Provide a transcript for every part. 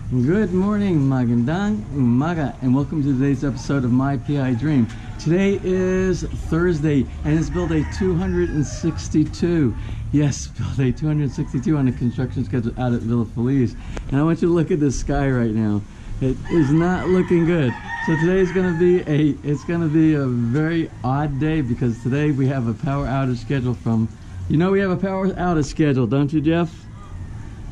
Good morning, magandang umaga, and welcome to today's episode of My PI Dream. Today is Thursday, and it's build day 262. Yes, build day 262 on the construction schedule out at Villa Feliz. And I want you to look at the sky right now. It is not looking good. So today is going to be a very odd day because today we have a power outage schedule from, we have a power outage schedule, don't you, Jeff?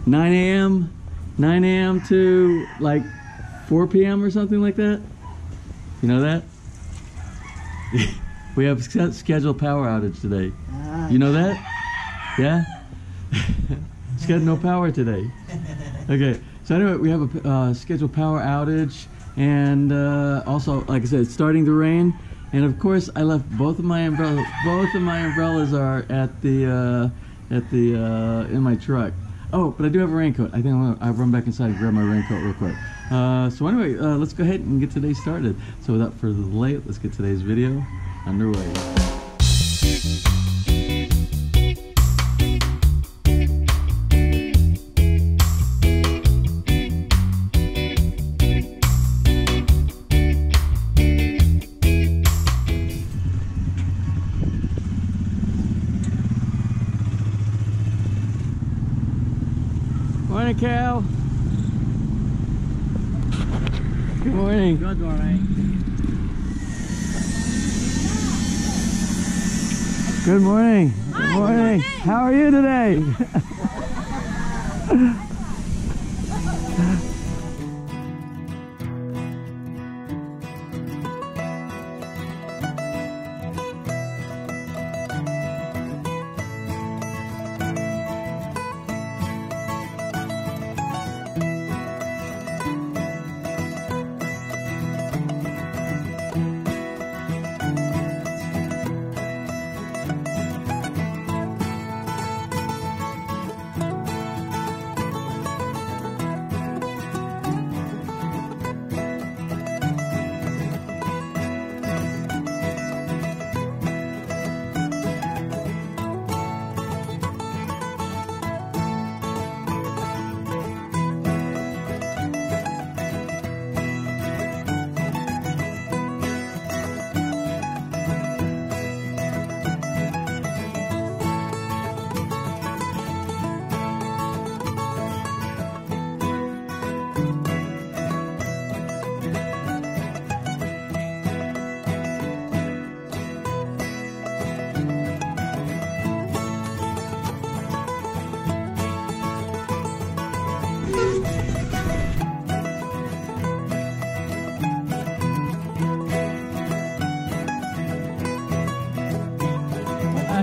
9 a.m. to like 4 p.m. or something like that. You know that? We have scheduled power outage today. You know that? Yeah? Scheduled no power today. Okay, so anyway, we have a scheduled power outage, and also, like I said, it's starting to rain. And of course, I left both of my umbrellas. Both of my umbrellas are at the in my truck. Oh, but I do have a raincoat. I think I'll run back inside and grab my raincoat real quick. So anyway, let's go ahead and get today started. So without further delay, let's get today's video underway. Morning, Cal. Good morning. Good morning. Good morning. Good morning. How are you today?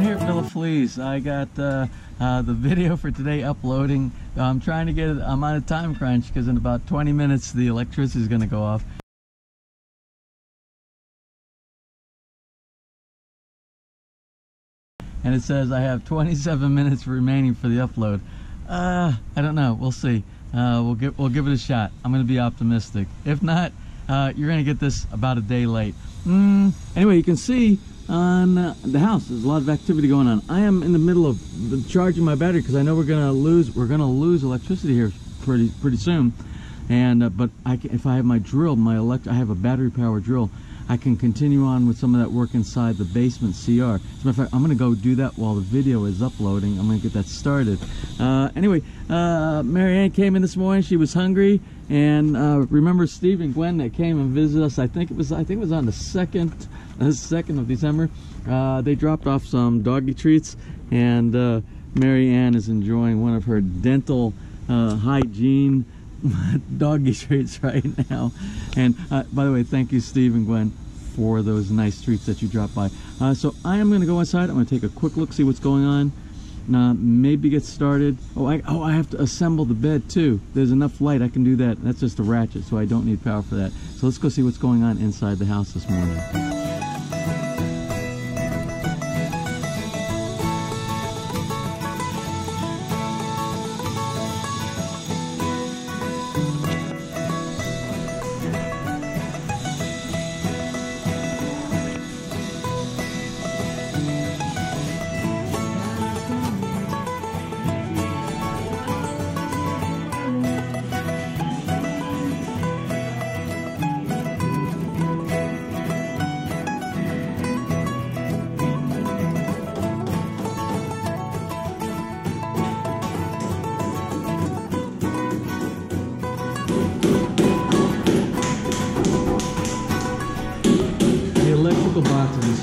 Here at Villa Feliz, I got the video for today uploading. I'm trying to get it. I'm on a time crunch because in about 20 minutes the electricity is going to go off. And it says I have 27 minutes remaining for the upload. I don't know. We'll see. We'll give it a shot. I'm going to be optimistic. If not, you're going to get this about a day late. Anyway, you can see on the house there's a lot of activity going on. I am in the middle of charging my battery because I know we're gonna lose electricity here pretty soon. And but if I have my drill, I have a battery powered drill, I can continue on with some of that work inside the basement CR. As a matter of fact, I'm gonna go do that while the video is uploading. I'm gonna get that started. Anyway, Mary Ann came in this morning. She was hungry, and remember Steve and Gwen that came and visited us. I think it was on the 2nd of December. They dropped off some doggy treats, and Mary Ann is enjoying one of her dental hygiene doggy treats right now. And by the way, thank you, Steve and Gwen, for those nice treats that you dropped by. So I am going to go inside. I'm going to take a quick look, see what's going on. Maybe get started. I have to assemble the bed too. There's enough light, I can do that. That's just a ratchet, so I don't need power for that. So let's go see what's going on inside the house this morning.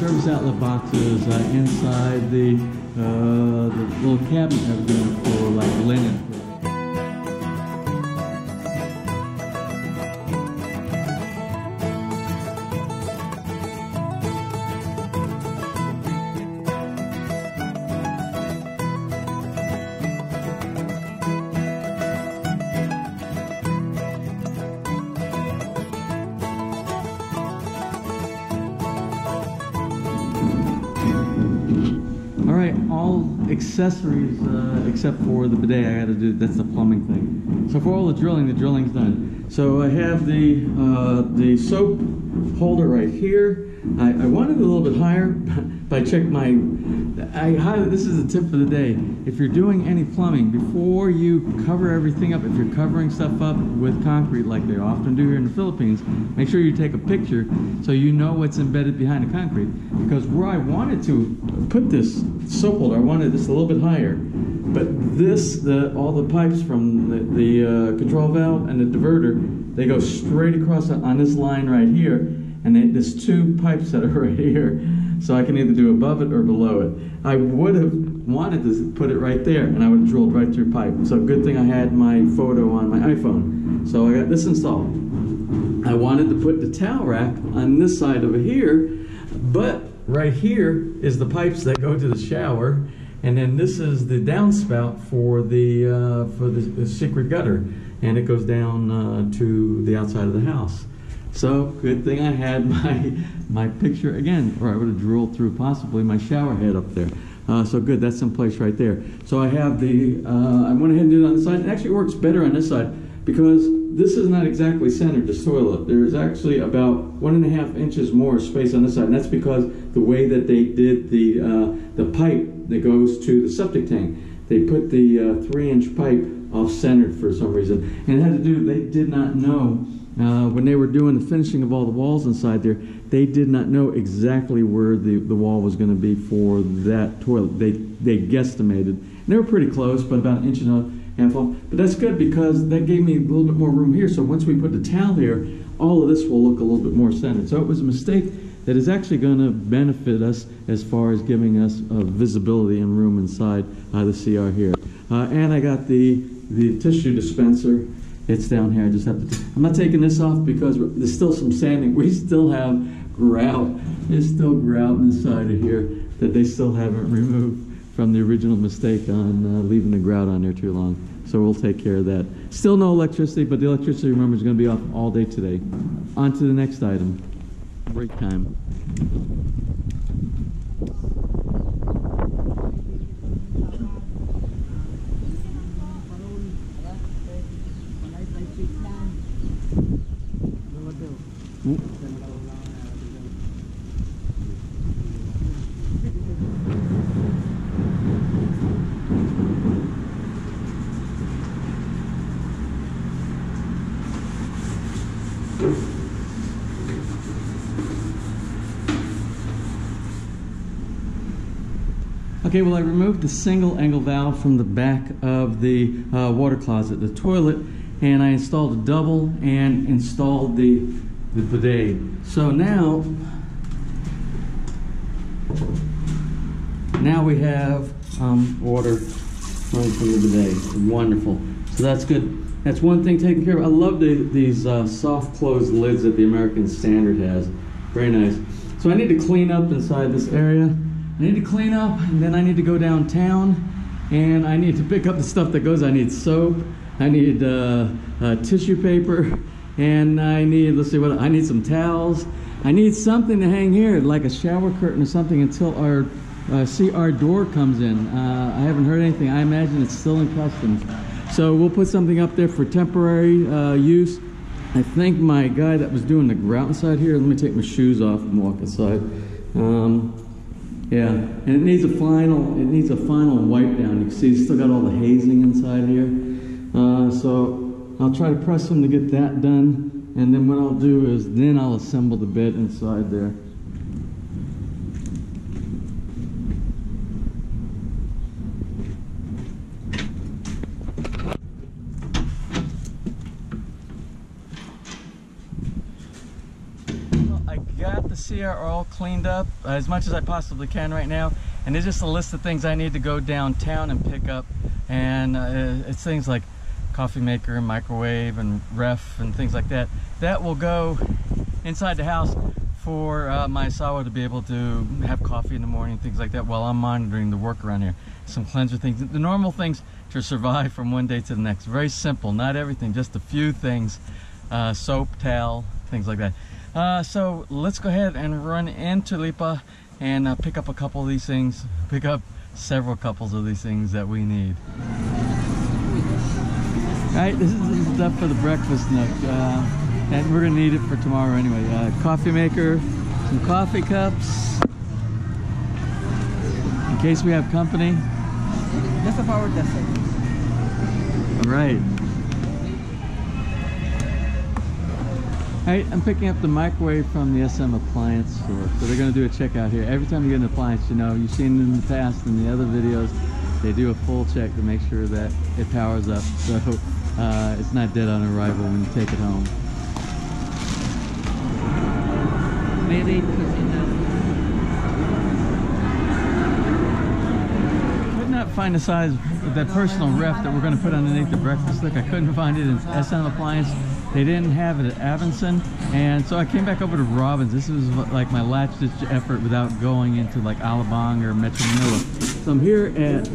service outlet boxes inside the little cabinet I was doing for like linen. All accessories except for the bidet I got to do. That's the plumbing thing. So for all the drilling's done. So I have the soap holder right here. I wanted it a little bit higher, but I checked my. This is a tip for the day. If you're doing any plumbing, before you cover everything up, if you're covering stuff up with concrete like they often do here in the Philippines, make sure you take a picture so you know what's embedded behind the concrete. Because where I wanted to put this soap holder, I wanted this a little bit higher. But all the pipes from the control valve and the diverter, they go straight across on this line right here. And there's two pipes that are right here. So I can either do above it or below it. I would have wanted to put it right there, and I would have drilled right through pipe. So good thing I had my photo on my iPhone. So I got this installed. I wanted to put the towel rack on this side over here, but right here is the pipes that go to the shower, and then this is the downspout for the secret gutter, and it goes down to the outside of the house. So good thing I had my picture again, or I would have drilled through possibly my shower head up there. So good, that's in place right there. So I have I went ahead and did it on the side. It actually works better on this side because this is not exactly centered, this toilet. There's actually about 1.5 inches more space on this side, and that's because the way that they did the pipe that goes to the septic tank. They put the 3-inch pipe off-centered for some reason, and it had to do, they did not know when they were doing the finishing of all the walls inside there, they did not know exactly where the wall was going to be for that toilet. They guesstimated. And they were pretty close, but about 1.5 inches off. But that's good because that gave me a little bit more room here. So once we put the towel here, all of this will look a little bit more centered. So it was a mistake that is actually going to benefit us as far as giving us visibility and room inside the CR here. And I got the tissue dispenser. It's down here. I just have to. I'm not taking this off because there's still some sanding. We still have grout. There's still grout inside of here that they still haven't removed from the original mistake on leaving the grout on there too long. So we'll take care of that. Still no electricity, but the electricity, remember, is going to be off all day today. On to the next item. Break time. Okay, well, I removed the single angle valve from the back of the water closet, the toilet, and I installed a double and installed the bidet. So now we have water running from the bidet. Wonderful. So that's good. That's one thing taken care of. I love these soft closed lids that the American Standard has. Very nice. So I need to clean up inside this area. I need to clean up, and then I need to go downtown, and I need to pick up the stuff that goes. I need soap, I need tissue paper, and I need, let's see what, I need some towels. I need something to hang here, like a shower curtain or something until our CR door comes in. I haven't heard anything. I imagine it's still in customs. So we'll put something up there for temporary use. I think my guy that was doing the grout inside here, let me take my shoes off and walk inside. Yeah, and it needs a final wipe down. You can see it's still got all the hazing inside here. So I'll try to press them to get that done, and then what I'll do is then I'll assemble the bed inside there. Well, I got the see are all cleaned up as much as I possibly can right now, and it's just a list of things I need to go downtown and pick up. And it's things like coffee maker, microwave, and ref, and things like that. That will go inside the house for my asawa to be able to have coffee in the morning, things like that, while I'm monitoring the work around here. Some cleanser things, the normal things to survive from one day to the next. Very simple, not everything, just a few things. Soap, towel, things like that. So let's go ahead and run into Lipa and pick up a couple of these things, pick up several couples of these things that we need. Alright, this is stuff for the breakfast nook, and we're going to need it for tomorrow anyway. Coffee maker, some coffee cups, in case we have company. Just a power tester. Alright. Alright, I'm picking up the microwave from the SM appliance store. So they're going to do a check out here. Every time you get an appliance, you know, you've seen it in the past in the other videos, they do a full check to make sure that it powers up. So it's not dead on arrival when you take it home. Maybe Could not find the size of that personal ref that we're going to put underneath the breakfast nook. I couldn't find it in SM Appliance. They didn't have it at Avinson, and so I came back over to Robbins. This was like my last ditch effort without going into like Alabang or Metro Manila. So I'm here at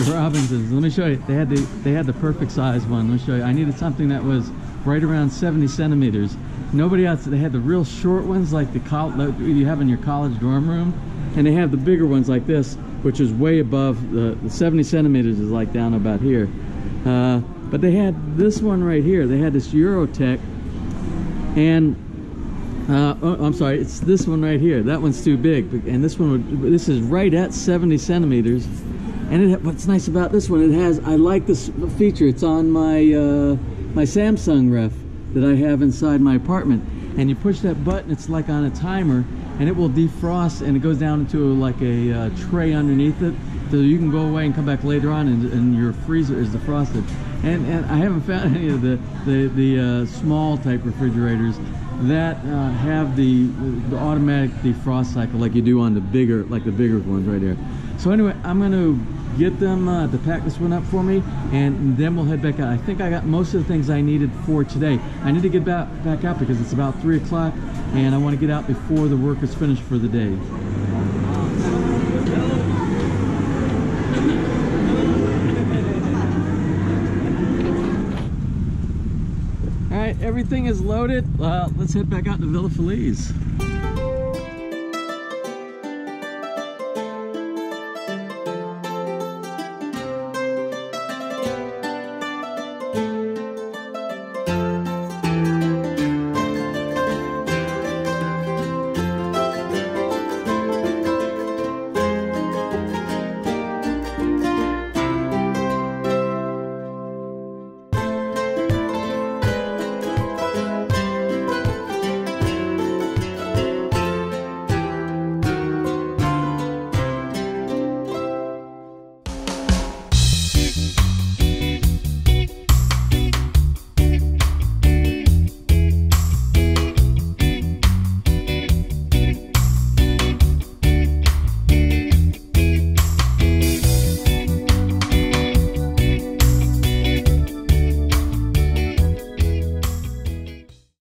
Robinson's. Let me show you. They had the perfect size one. Let me show you. I needed something that was right around 70 centimeters. Nobody else. They had the real short ones like the you have in your college dorm room, and they have the bigger ones like this, which is way above the 70 centimeters is like down about here. But they had this one right here. They had this Eurotech, and I'm sorry, it's this one right here. That one's too big, and this is right at 70 centimeters. And what's nice about this one, I like this feature. It's on my my Samsung ref that I have inside my apartment, and you push that button, it's like on a timer, and it will defrost, and it goes down into like a tray underneath it, so you can go away and come back later on, and your freezer is defrosted. And I haven't found any of the small type refrigerators that have the automatic defrost cycle like you do on the bigger ones right here. So anyway, I'm going to get them to pack this one up for me, and then we'll head back out. I think I got most of the things I needed for today. I need to get back out because it's about 3 o'clock, and I want to get out before the work is finished for the day. Alright, everything is loaded. Let's head back out to Villa Feliz.